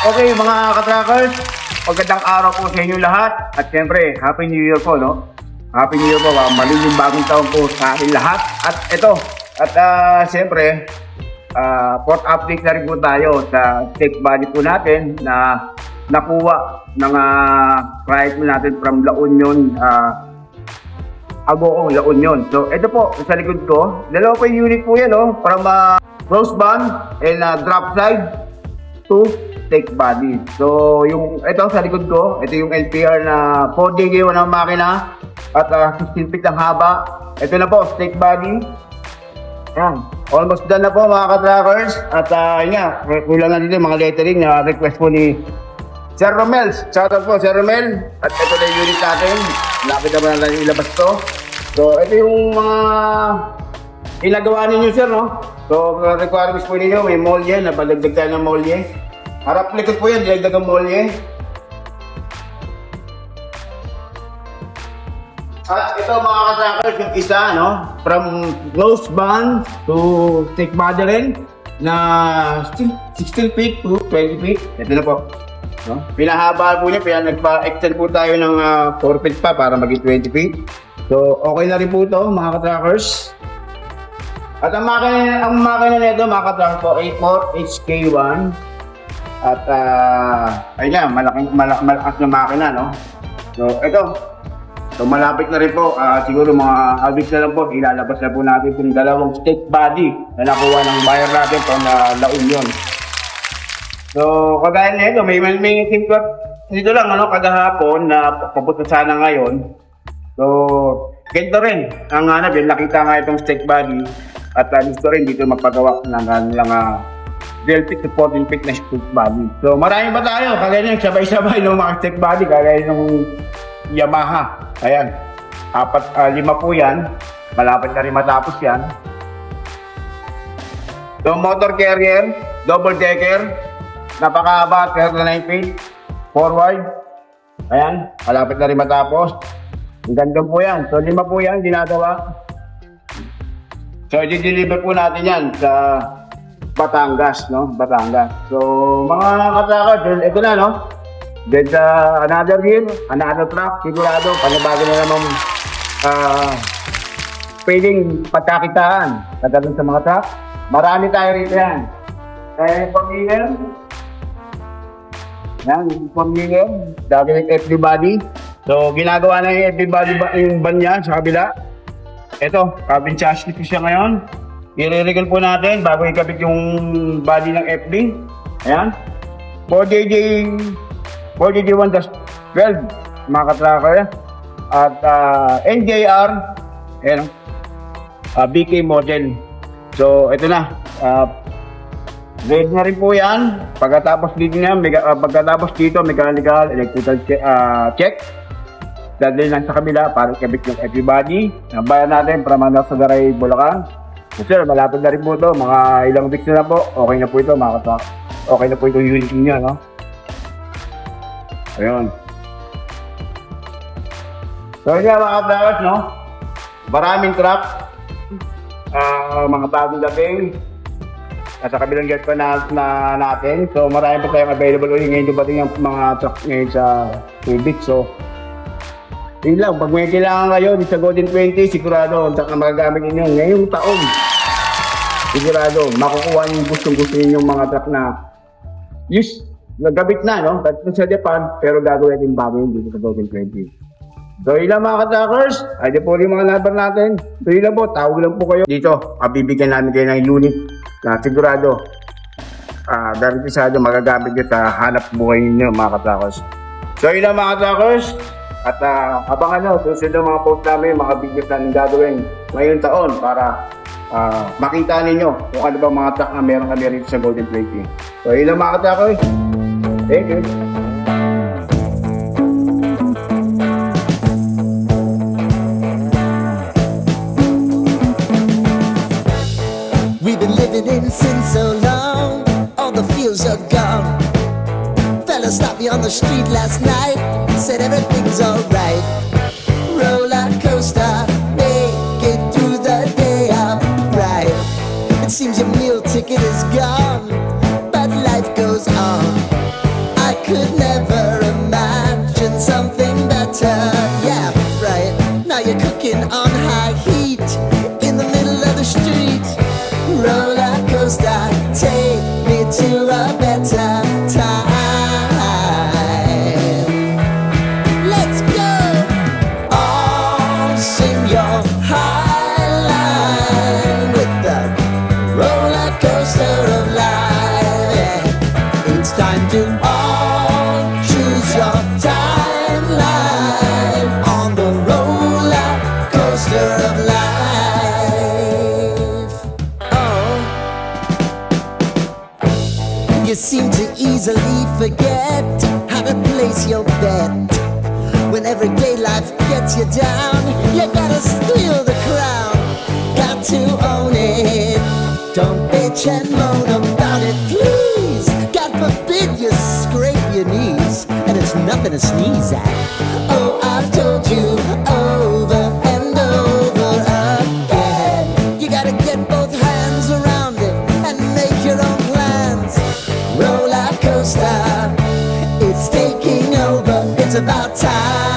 Okay, mga ka-trackers, magandang araw po sa inyo lahat. At syempre, Happy New Year po, no? Happy New Year po, maliging bagong taon po sa ating lahat. At ito, syempre, fourth update na rin po tayo sa tech body po natin na nakuha ng client mo natin from La Union, Agoong La Union. So, ito po, sa likod ko, dalawa po yung unit po yan, no? From close band and drop side to take body. So, yung ito sa likod ko, ito yung LPR na 4DG1 ang makina at 16 feet ang haba. Ito na po, take body. Yan. Almost done na po mga ka-trackers. At yun nga, kulang na dito yung mga lettering na request po ni Sir Romel. Shoutout po, Sir Romel. At ito na yung unit natin. Lapit naman na lang ilabas to. So, ito yung mga ginagawa ninyo, sir, no? So, requirements po ninyo, may molye, napadagdag tayo ng molye. Harap likod po yan, dilagdag ang molye. At ito mga ka-trackers, yung isa, no? From close band to thick body rin na 16 feet to 20 feet. Ito na po. No? Pinahaba po niya, nagpa-extend po tayo ng 4 feet pa para maging 20 feet. So, okay na rin po ito mga ka-trackers. At ang makina nito mga ka-trackers po, A4 HK1. At ayun nga, malakas na makina, no? So, ito. So, malapit na rin po. Siguro mga weeks na lang po, ilalabas na po natin yung dalawang stick body na nakuha ng buyer natin from La Union. So, kagaya nito, may simple dito lang, ano, kagahapon na papunta sana ngayon. So, ganito rin. Ang hanap yun, nakita nga itong stick body at gusto rin dito magpagawa ng kanilang 12 feet to 14 feet na stick body. So, marami ba tayo? Kagaya nyo, sabay-sabay ng mga stick body, kagaya ng Yamaha. Ayan. 5 po yan. Malapit na rin matapos yan. So, motor carrier, double decker, napakahaba, 39 feet, forward. Ayan, malapit na rin matapos. Ang ganda po yan. So, 5 po yan, dinadawa. So, i-deliver po natin yan sa Batangas, no? Batangas. So, mga katakot, ito na, no? Then another year, another truck, sigurado, panibago na naman pwedeng pagkakitaan kaganoon sa mga truck. Marami tayo rito yan. Pamilya. Yan, pamilya. Dati ng FD body. So, ginagawa na yung FD body yung van niya sa kabila. Ito, carbon chassis po siya ngayon. I-regal po natin bago ikabit yung body ng FD. Ayan. 4JJ1-12 mga ka-tracker. At NJR ayan, BK model. So ito na, ready na rin po yan. Pagkatapos dito mechanical, electrical check. Dadalhin lang sa kabila para ikabit yung everybody. Nabayan natin para manak sa Garay, Bulacan. So sir, malapit na rin po ito, mga ilang weeks na po. Okay na po ito mga ka-tracker. Okay na po itong unit niya, no? Ayun. So yun mga ka-trackers, no? Maraming truck. Mga bagong dating. Nasa kabilang gate pa natin. So marami pa tayong available ulit. Ngayon dumating yung mga truck ngayon sa Subic. So yun lang. Pag may kailangan kayo sa Golden 20, sigurado ang truck na magagamit ninyo ngayong taon. Sigurado makukuha yung gustong-gusto ninyong mga truck na use. Nagabit na, no? Tapos sa Japan, pero gagawin din bago yun dito sa 2020. So, ilang mga ka-trackers, ay di po rin mga number natin. So, ilang po, tawag lang po kayo. Dito, bibigyan namin kayo ng unit na sigurado, garantisado, magagamit nyo sa hanap buhay nyo, mga ka-trackers. So, ilang mga ka-trackers, at abangan nyo, susunod ang mga post namin, mga videos na gagawin ngayong taon para makita ninyo kung ano ba mga truck na meron kami rito sa Golden 20. So, ilang mga ka-trackers. Thank you. We've been living in sin so long, all the fields are gone. Fella stopped me on the street last night, said everything's alright. Roller coaster, make it through the day, I'm right. It seems your meal ticket is gone, but life goes on. better time. Let's go. All sing your high line with the roller coaster of life. Yeah. It's time to all choose your timeline on the roller coaster of life. Oh, you seem to easily forget how to place your bet. When everyday life gets you down, you gotta steal the crown. Got to own it. Don't bitch and moan about it, please. God forbid you scrape your knees, and it's nothing to sneeze at. Oh, I've told you over and over again. You gotta get both hands around it and make your own plans. Roller coaster, it's taking over. It's about time.